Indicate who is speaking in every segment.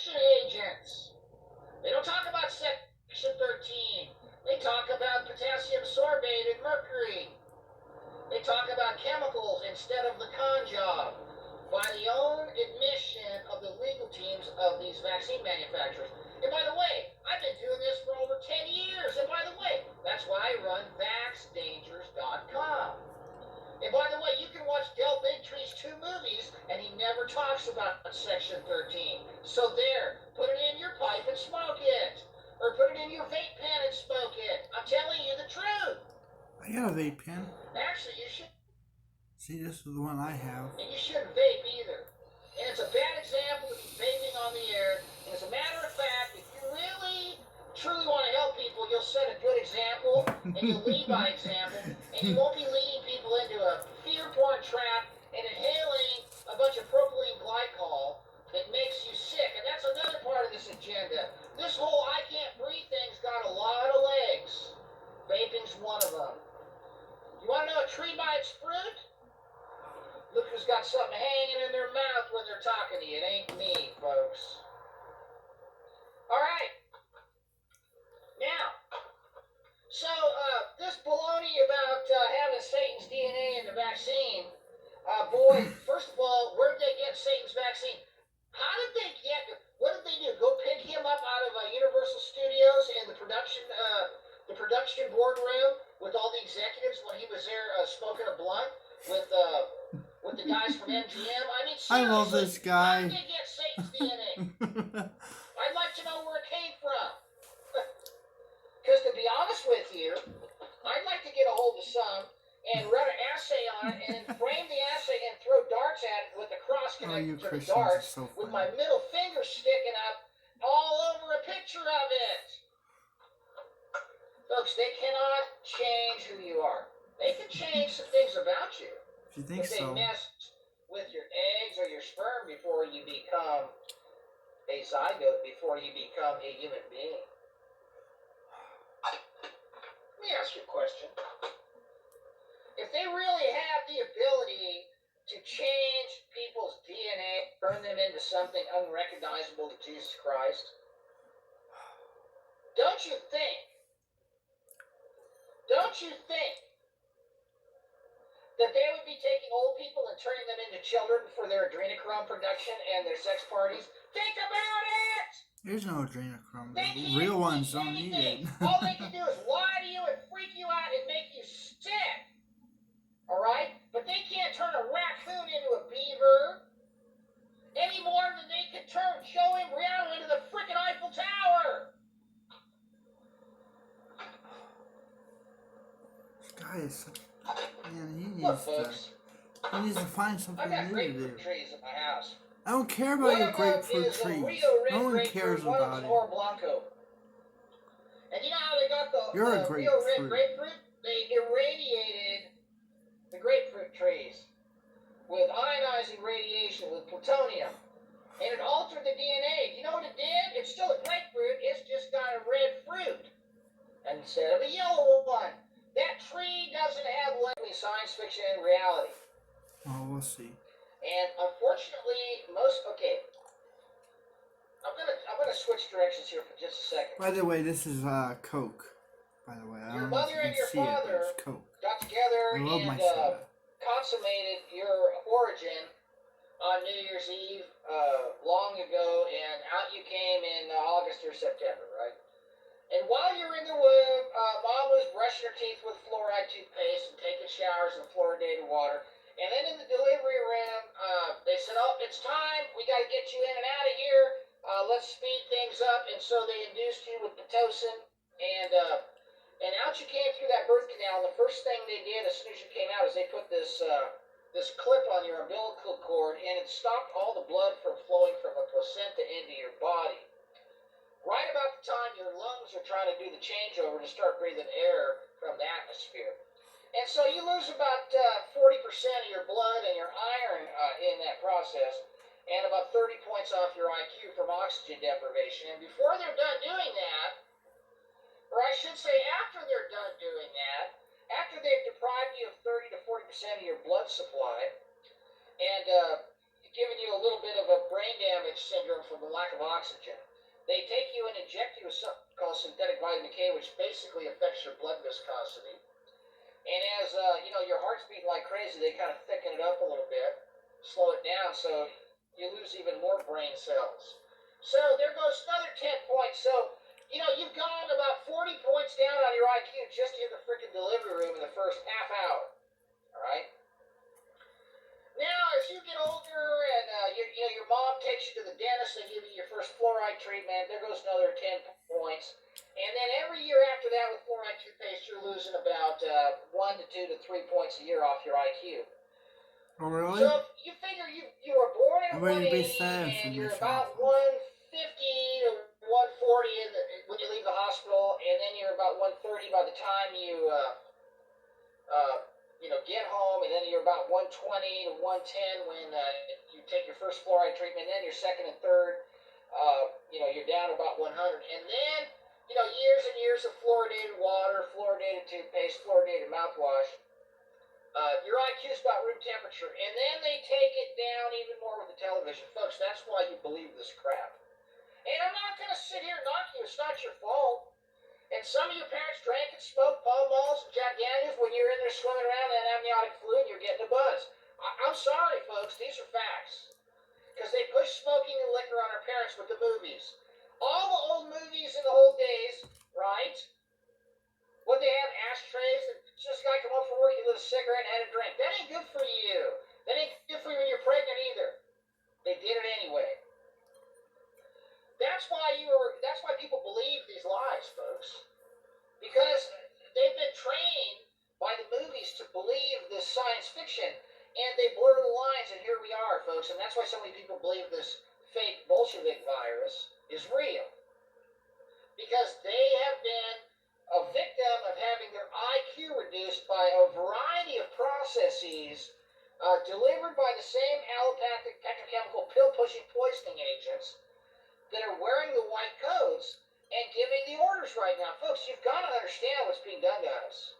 Speaker 1: protection agents. They don't talk about Section 13. They talk about potassium sorbate and mercury. They talk about chemicals instead of the con job by the own admission of the legal teams of these vaccine manufacturers. And by the way, I've been doing this for over 10 years. And by the way, that's why I run vaxdangers.com. And by the way, you can watch Del Bigtree's 2 movies, and he never talks about Section 13. So there, put it in your pipe and smoke it. Or put it in your vape pen and smoke it. I'm telling you the truth.
Speaker 2: I got a vape pen.
Speaker 1: Actually, you should.
Speaker 2: See, this is the one I have.
Speaker 1: And you shouldn't vape either. And it's a bad example of vaping on the air. And as a matter of fact, if you really, truly want to help people, you'll set a good example, and you'll lead by example, and you won't be leading people into a fear porn trap and inhaling a bunch of propylene glycol that makes you sick. And that's another part of this agenda. This whole I can't breathe thing's got a lot of legs. Vaping's one of them. You want to know a tree by its fruit? Look who's got something hanging in their mouth when they're talking to you. It ain't me, folks. All right. Now, so this baloney about having Satan's DNA in the vaccine, boy, first of all, where did they get Satan's vaccine? How did they get, what did they do? Go pick him up out of Universal Studios in the production boardroom with all the executives when he was there smoking a blunt with the guys from MGM? I mean, seriously,
Speaker 2: I love this guy.
Speaker 1: How did they get Satan's DNA? I'd like to know where it came from. Because to be honest with you, I'd like to get a hold of some and run an assay on it and then frame the assay and throw darts at it with the cross connected to the darts with my middle finger sticking up all over a picture of it. Folks, they cannot change who you are. They can change some things about you.
Speaker 2: If you think
Speaker 1: so. They messed with your eggs or your sperm before you become a zygote, before you become a human being. Let me ask you a question. If they really have the ability to change people's DNA, turn them into something unrecognizable to Jesus Christ, don't you think that they would be taking old people and turning them into children for their adrenochrome production and their sex parties? Think about it!
Speaker 2: There's no adrenochrome. Real ones don't need it.
Speaker 1: All they can do is lie to you and freak you out and make you sick. Alright? But they can't turn a raccoon into a beaver any more than they could turn Joe Imbriano into the frickin' Eiffel Tower.
Speaker 2: This guy is such... Man, he needs to find something new to do.
Speaker 1: Trees at my house.
Speaker 2: I don't care about your grapefruit trees. No one cares about it.
Speaker 1: And you know how they got the
Speaker 2: Rio Red
Speaker 1: grapefruit? They irradiated the grapefruit trees with ionizing radiation, with plutonium. And it altered the DNA. You know what it did? It's still a grapefruit. It's just got a red fruit instead of a yellow one. That tree doesn't have likely science fiction and reality.
Speaker 2: Oh, we'll see.
Speaker 1: And unfortunately, I'm gonna switch directions here for just a second.
Speaker 2: By the way, this is Coke. By the way, I
Speaker 1: your
Speaker 2: don't know if
Speaker 1: mother
Speaker 2: you
Speaker 1: and
Speaker 2: can
Speaker 1: your
Speaker 2: see it, but
Speaker 1: father
Speaker 2: it's Coke.
Speaker 1: got together
Speaker 2: I love my
Speaker 1: and
Speaker 2: soda.
Speaker 1: consummated your origin on New Year's Eve long ago, and out you came in August or September, right? And while you were in the womb, Mom was brushing her teeth with fluoride toothpaste and taking showers in fluoridated water. And then in the delivery room, they said, "Oh, it's time. We got to get you in and out of here. Let's speed things up." And so they induced you with Pitocin, and out you came through that birth canal. And the first thing they did as soon as you came out is they put this clip on your umbilical cord, and it stopped all the blood from flowing from the placenta into your body. Right about the time your lungs are trying to do the changeover to start breathing air from the atmosphere. And so you lose about 40% of your blood and your iron in that process, and about 30 points off your IQ from oxygen deprivation. And before they're done doing that, or I should say after they're done doing that, after they've deprived you of 30 to 40% of your blood supply, and giving you a little bit of a brain damage syndrome from the lack of oxygen. They take you and inject you with something called synthetic vitamin K, which basically affects your blood viscosity. And as your heart's beating like crazy, they kind of thicken it up a little bit, slow it down, so you lose even more brain cells. So there goes another 10 points. So you've gone about 40 points down on your IQ just in the freaking delivery room in the first half hour. All right. Now, as you get older and your mom takes you to the dentist, they give you your first fluoride treatment. There goes another 10 points. And then every year after that with fluoride toothpaste, you're losing about 1 to 2 to 3 points a year off your IQ.
Speaker 2: Oh, really?
Speaker 1: So you figure you were born at
Speaker 2: I'm ready to be
Speaker 1: 180
Speaker 2: sad
Speaker 1: and
Speaker 2: from
Speaker 1: you're
Speaker 2: this
Speaker 1: about
Speaker 2: office.
Speaker 1: 150 to 140 when you leave the hospital, and then you're about 130 by the time you get home, and then you're about 120 to 110 when you take your first fluoride treatment, and then your second and third, you're down about 100. And then, years and years of fluoridated water, fluoridated toothpaste, fluoridated mouthwash, your IQ is about room temperature. And then they take it down even more with the television. Folks, that's why you believe this crap. And I'm not going to sit here and knock you. It's not your fault. And some of your parents drank and smoked Pall Malls and Jack Daniels when you're in there swimming around in amniotic fluid and you're getting a buzz. I'm sorry, folks. These are facts. Because they push smoking and liquor on our parents with the movies. All the old movies in the old days, right? When they have ashtrays, and just a guy come home from work, he lit a cigarette and had a drink. That ain't good for you. That ain't good for you when you're pregnant either. They did it anyway. That's why people believe these lies, folks. Because they've been trained by the movies to believe this science fiction, and they blur the lines, and here we are, folks. And that's why so many people believe this fake Bolshevik virus is real. Because they have been a victim of having their IQ reduced by a variety of processes delivered by the same allopathic petrochemical pill-pushing poisoning agents that are wearing the white coats and giving the orders right now. Folks, you've got to understand what's being done to us.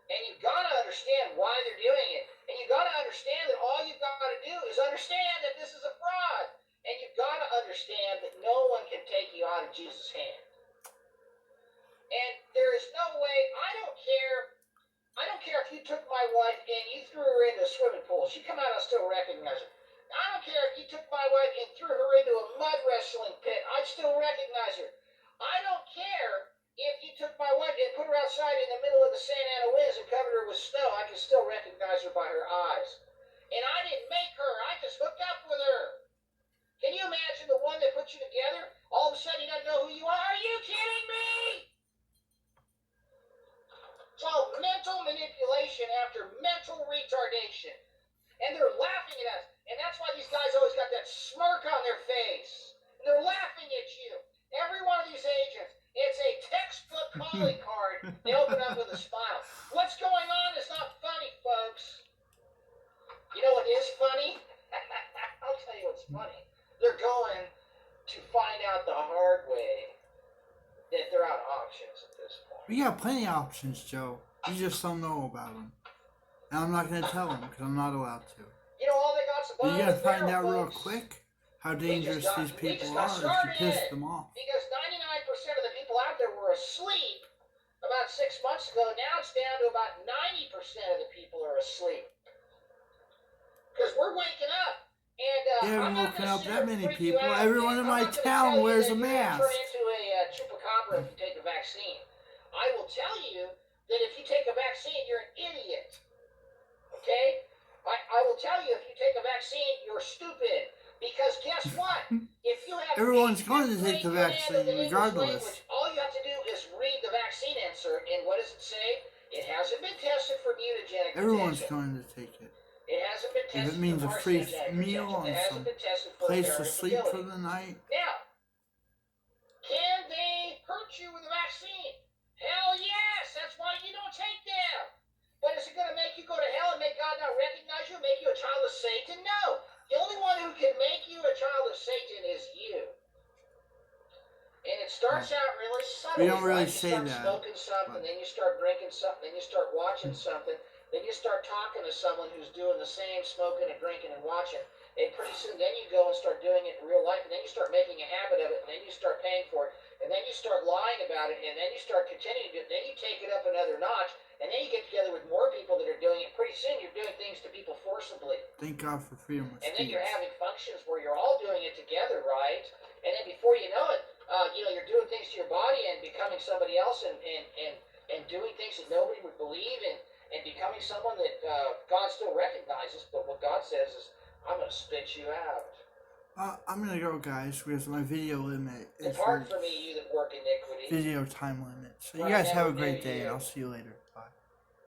Speaker 1: And you've got to understand why they're doing it. And you've got to understand that all you've got to do is understand that this is a fraud. And you've got to understand that no one can take you out of Jesus' hand. And there is no way, I don't care if you took my wife and you threw her into a swimming pool. She come out, I'll still recognize her. I don't care if you took my wife and threw her into a mud wrestling pit. I'd still recognize her. I don't care if you took my wife and put her outside in the middle of the Santa Ana winds and covered her with snow. I can still recognize her by her eyes. And I didn't make her. I just hooked up with her. Can you imagine the one that put you together? All of a sudden he doesn't know who you are. Are you kidding me? It's all mental manipulation after mental retardation. And they're laughing at us. And that's why these guys always got that smirk on their face. And they're laughing at you. Every one of these agents, it's a textbook calling card. They open up with a smile. What's going on is not funny, folks. You know what is funny? I'll tell you what's funny. They're going to find out the hard way that they're out of options at this point.
Speaker 2: We got plenty of options, Joe. You just don't know about them. And I'm not going to tell them because I'm not allowed to.
Speaker 1: All they got's a bottle
Speaker 2: You got to
Speaker 1: of
Speaker 2: find
Speaker 1: barrel,
Speaker 2: out real
Speaker 1: folks.
Speaker 2: quick how dangerous these people are if you piss them off.
Speaker 1: Because 99% of the people out there were asleep about 6 months ago. Now it's down to about 90% of the people are asleep. Because we're waking up. And
Speaker 2: you haven't woken up that many people.
Speaker 1: Out,
Speaker 2: everyone in my town wears a mask.
Speaker 1: Turn into a chupacabra if you take a vaccine. I will tell you that if you take a vaccine, you're an idiot. Okay? I will tell you if you take a vaccine, you're stupid. Because guess what? If you have
Speaker 2: everyone's going to take the vaccine regardless.
Speaker 1: Language, all you have to do is read the vaccine insert, and what does it say? It hasn't been tested for mutagenic
Speaker 2: Everyone's
Speaker 1: protection.
Speaker 2: going to take it.
Speaker 1: It hasn't been tested.
Speaker 2: If it means
Speaker 1: for
Speaker 2: a free
Speaker 1: carcinogenic
Speaker 2: meal
Speaker 1: protection.
Speaker 2: and
Speaker 1: It
Speaker 2: some
Speaker 1: hasn't been tested for
Speaker 2: place to
Speaker 1: apparent
Speaker 2: sleep
Speaker 1: fertility.
Speaker 2: for the night.
Speaker 1: Now, can they hurt you with a vaccine? Hell yes! That's why you don't take them. But is it going to make you go to hell and make God not recognize you, make you a child of Satan? No. The only one who can make you a child of Satan is you. And it starts out really subtle.
Speaker 2: We don't really
Speaker 1: right?
Speaker 2: say
Speaker 1: You start
Speaker 2: that,
Speaker 1: smoking something, then you start drinking something, then you start watching something, then you start talking to someone who's doing the same, smoking and drinking and watching. And pretty soon, then you go and start doing it in real life, and then you start making a habit of it, and then you start paying for it, and then you start lying about it, and then you start continuing to do it. Then you take it up another notch, and then you get together with more people that are doing it. Pretty soon, you're doing things to people forcibly.
Speaker 2: Thank God for freedom of
Speaker 1: And then
Speaker 2: speech.
Speaker 1: you're having functions where you're all doing it together, right? And then before you know it, you're doing things to your body and becoming somebody else, and doing things that nobody would believe, and becoming someone that God still recognizes. But what God says is, I'm going to spit you out.
Speaker 2: I'm gonna go, guys, because my video limit is
Speaker 1: Depart from me, you that work iniquity.
Speaker 2: video time limit. So
Speaker 1: For
Speaker 2: you
Speaker 1: I
Speaker 2: guys have
Speaker 1: never
Speaker 2: a
Speaker 1: knew
Speaker 2: great day, and
Speaker 1: you.
Speaker 2: I'll see you later.